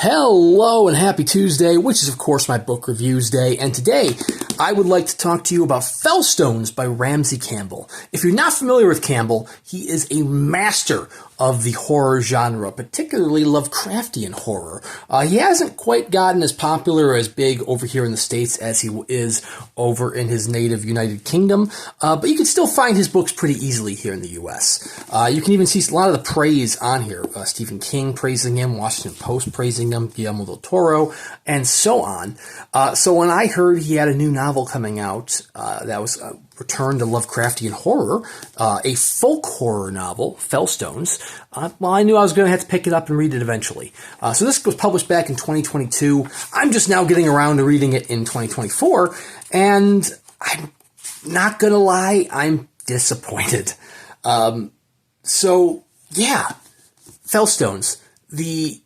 Hello and happy Tuesday, which is of course my book reviews day, and today I would like to talk to you about Fellstones by Ramsey Campbell. If you're not familiar with Campbell, he is a master of the horror genre, particularly Lovecraftian horror. He hasn't quite gotten as popular or as big over here in the States as he is over in his native United Kingdom, but you can still find his books pretty easily here in the U.S. You can even see a lot of the praise on here. Stephen King praising him, Washington Post praising him, Guillermo del Toro, and so on. So when I heard he had a new novel coming out that was Return to Lovecraftian Horror, a folk horror novel, Fellstones, well, I knew I was going to have to pick it up and read it eventually. So this was published back in 2022. I'm just now getting around to reading it in 2024, and I'm not going to lie, I'm disappointed. So, yeah, Fellstones. The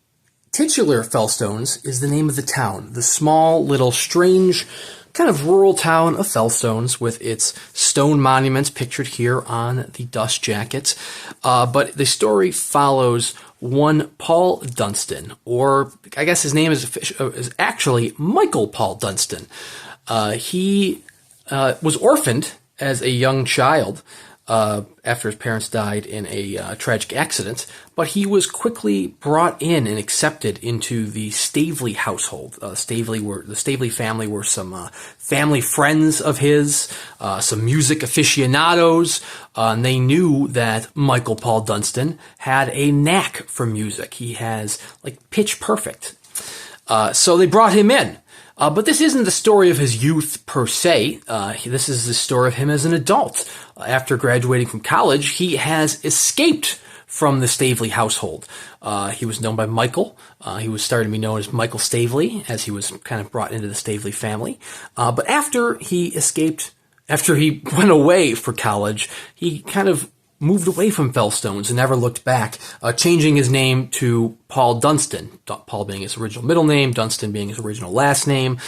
titular Fellstones is the name of the town, the small, little, strange, kind of rural town of Fellstones with its stone monuments pictured here on the dust jackets. But the story follows one Paul Dunstan, or I guess his name is actually Michael Paul Dunstan. He was orphaned as a young child after his parents died in a tragic accident, but he was quickly brought in and accepted into the Stavely household. The Stavely family were some family friends of his, some music aficionados, and they knew that Michael Paul Dunstan had a knack for music. He has like pitch perfect. So they brought him in. But this isn't the story of his youth per se. This is the story of him as an adult. After graduating from college, he has escaped from the Stavely household. He was known by Michael. He was starting to be known as Michael Stavely, as he was kind of brought into the Stavely family. But after he went away for college, he kind of moved away from Fellstones and never looked back, changing his name to Paul Dunstan, Paul being his original middle name, Dunstan being his original last name.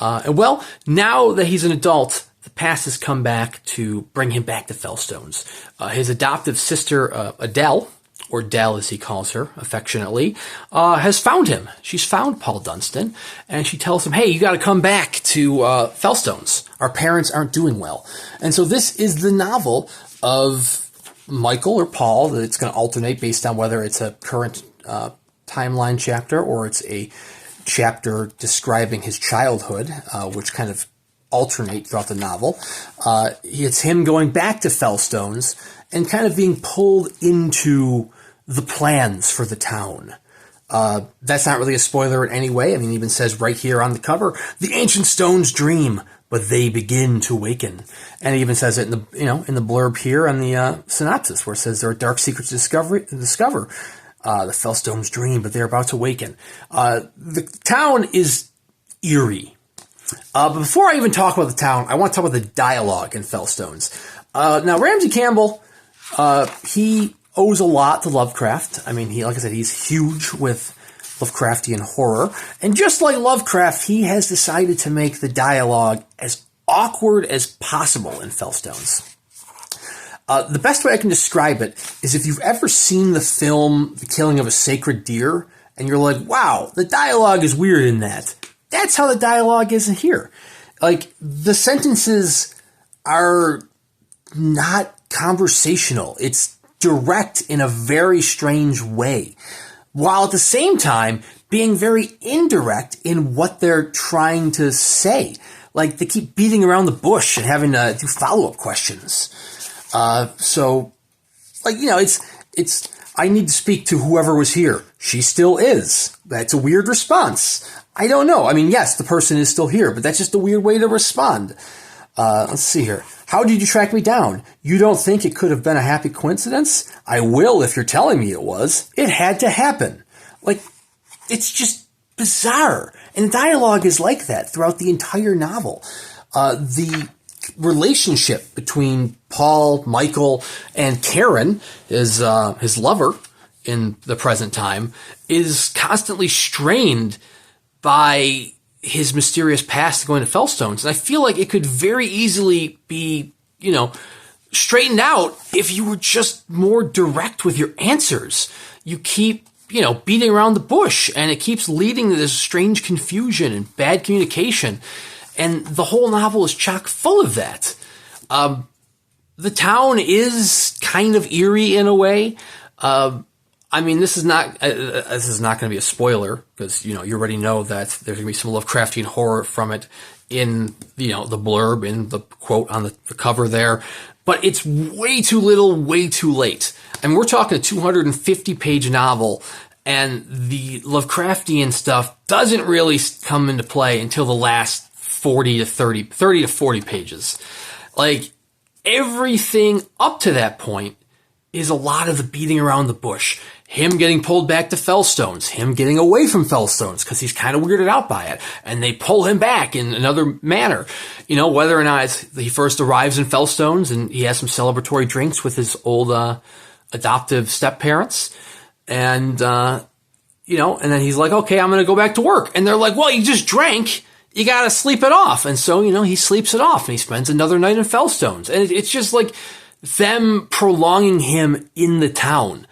And well, now that he's an adult, the past has come back to bring him back to Fellstones. His adoptive sister, Adele, or Dell as he calls her affectionately, has found him. She's found Paul Dunstan, and she tells him, hey, you got to come back to Fellstones. Our parents aren't doing well. And so this is the novel of Michael or Paul, that it's going to alternate based on whether it's a current timeline chapter or it's a chapter describing his childhood, which kind of alternate throughout the novel. It's him going back to Fellstones and kind of being pulled into the plans for the town. That's not really a spoiler in any way. I mean, it even says right here on the cover, the ancient stones dream, but they begin to waken. And it even says it in the blurb here on the synopsis, where it says there are dark secrets to discover. The Fellstones dream, but they're about to waken. The town is eerie. But before I even talk about the town, I want to talk about the dialogue in Fellstones. Now, Ramsey Campbell, he owes a lot to Lovecraft. I mean, like I said, he's huge with Lovecraftian horror. And just like Lovecraft, he has decided to make the dialogue as awkward as possible in Fellstones. The best way I can describe it is if you've ever seen the film The Killing of a Sacred Deer, and you're like, wow, the dialogue is weird in that. That's how the dialogue is here. Like, the sentences are not conversational. It's direct in a very strange way, while at the same time being very indirect in what they're trying to say. Like, they keep beating around the bush and having to do follow-up questions. So, like, it's, I need to speak to whoever was here. She still is. That's a weird response. I don't know. I mean, yes, the person is still here, but that's just a weird way to respond. Let's see here. How did you track me down? You don't think it could have been a happy coincidence? I will if you're telling me it was. It had to happen. Like, it's just bizarre. And the dialogue is like that throughout the entire novel. The relationship between Paul, Michael, and Karen, his lover in the present time, is constantly strained by his mysterious past going to Fellstones. And I feel like it could very easily be, straightened out if you were just more direct with your answers. You keep, beating around the bush, and it keeps leading to this strange confusion and bad communication. And the whole novel is chock full of that. The town is kind of eerie in a way. This is not going to be a spoiler, because, you already know that there's going to be some Lovecraftian horror from it in, the blurb, in the quote on the cover there. But it's way too little, way too late. I mean, we're talking a 250-page novel, and the Lovecraftian stuff doesn't really come into play until the last 30 to 40 pages. Like, everything up to that point is a lot of the beating around the bush. Him getting pulled back to Fellstones, him getting away from Fellstones because he's kind of weirded out by it, and they pull him back in another manner. Whether or not he first arrives in Fellstones and he has some celebratory drinks with his old adoptive step-parents, and and then he's like, okay, I'm going to go back to work. And they're like, well, you just drank. You got to sleep it off. And so, he sleeps it off, and he spends another night in Fellstones. And it's just like them prolonging him in the town.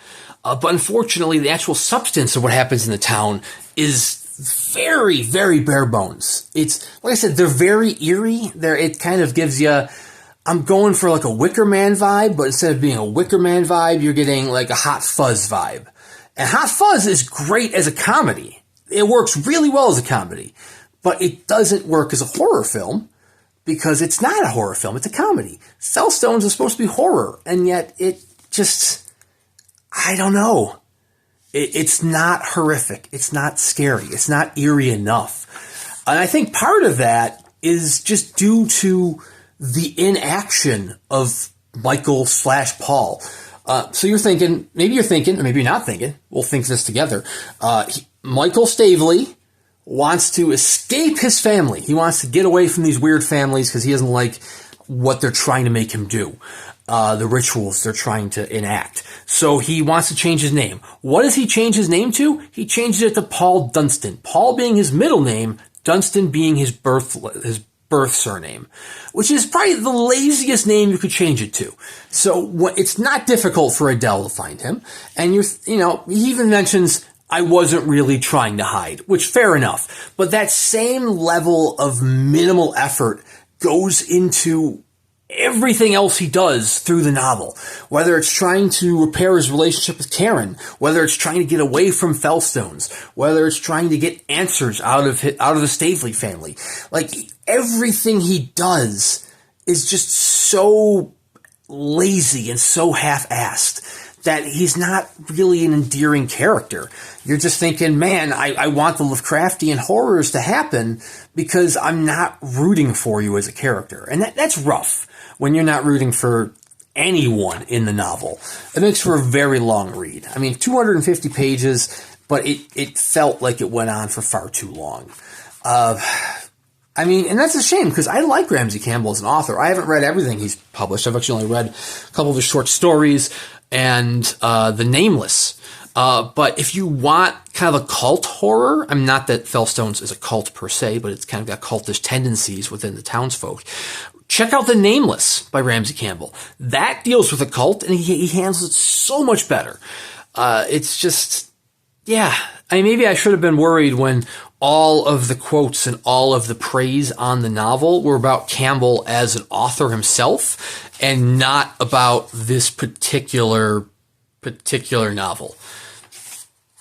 But unfortunately, the actual substance of what happens in the town is very, very bare bones. It's, like I said, they're very eerie. It kind of gives you, I'm going for like a Wicker Man vibe, but instead of being a Wicker Man vibe, you're getting like a Hot Fuzz vibe. And Hot Fuzz is great as a comedy. It works really well as a comedy, but it doesn't work as a horror film because it's not a horror film. It's a comedy. Fellstones is supposed to be horror, and yet it just, I don't know. It's not horrific. It's not scary. It's not eerie maybe And I think part of that is just due to the inaction of Michael/Paul. So you're thinking, or maybe you're not thinking, we'll think this together. Michael Stavely wants to escape his family. He wants to get away from these weird families because he doesn't like what they're trying to make him do. The rituals they're trying to enact. So he wants to change his name. What does he change his name to? He changes it to Paul Dunstan. Paul being his middle name, Dunstan being his birth surname, which is probably the laziest name you could change it to. So it's not difficult for Adele to find him. And he even mentions, I wasn't really trying to hide, which fair enough. But that same level of minimal effort goes into everything else he does through the novel, whether it's trying to repair his relationship with Karen, whether it's trying to get away from Fellstones, whether it's trying to get answers out of the Stavely family. Like, everything he does is just so lazy and so half-assed that he's not really an endearing character. You're just thinking, man, I want the Lovecraftian horrors to happen because I'm not rooting for you as a character. And that's rough when you're not rooting for anyone in the novel. It makes for a very long read. I mean, 250 pages, but it felt like it went on for far too long. And that's a shame because I like Ramsey Campbell as an author. I haven't read everything he's published. I've actually only read a couple of his short stories and The Nameless. But if you want kind of a cult horror, I mean, not that Fellstones is a cult per se, but it's kind of got cultish tendencies within the townsfolk. Check out The Nameless by Ramsey Campbell. That deals with a cult, and he handles it so much better. It's just, yeah. I mean, maybe I should have been worried when all of the quotes and all of the praise on the novel were about Campbell as an author himself and not about this particular novel.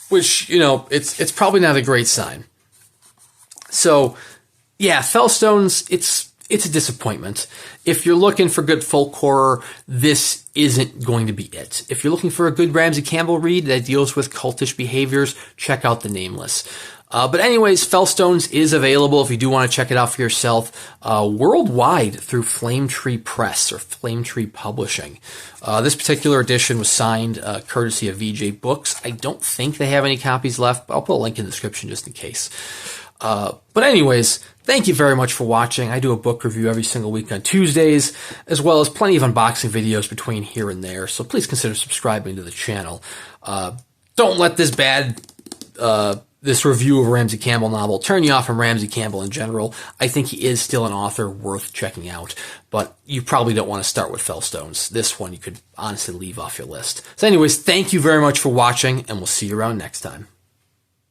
Which, it's probably not a great sign. So, yeah, Fellstones, it's a disappointment. If you're looking for good folk horror, this isn't going to be it. If you're looking for a good Ramsey Campbell read that deals with cultish behaviors, check out The Nameless. But anyways, Fellstones is available if you do want to check it out for yourself worldwide through Flame Tree Press or Flame Tree Publishing. This particular edition was signed courtesy of VJ Books. I don't think they have any copies left, but I'll put a link in the description just in case. But anyways, thank you very much for watching. I do a book review every single week on Tuesdays, as well as plenty of unboxing videos between here and there. So please consider subscribing to the channel. Don't let this bad this review of a Ramsey Campbell novel turn you off from Ramsey Campbell in general, I think he is still an author worth checking out, but you probably don't want to start with Fellstones. This one you could honestly leave off your list. So anyways, thank you very much for watching, and we'll see you around next time.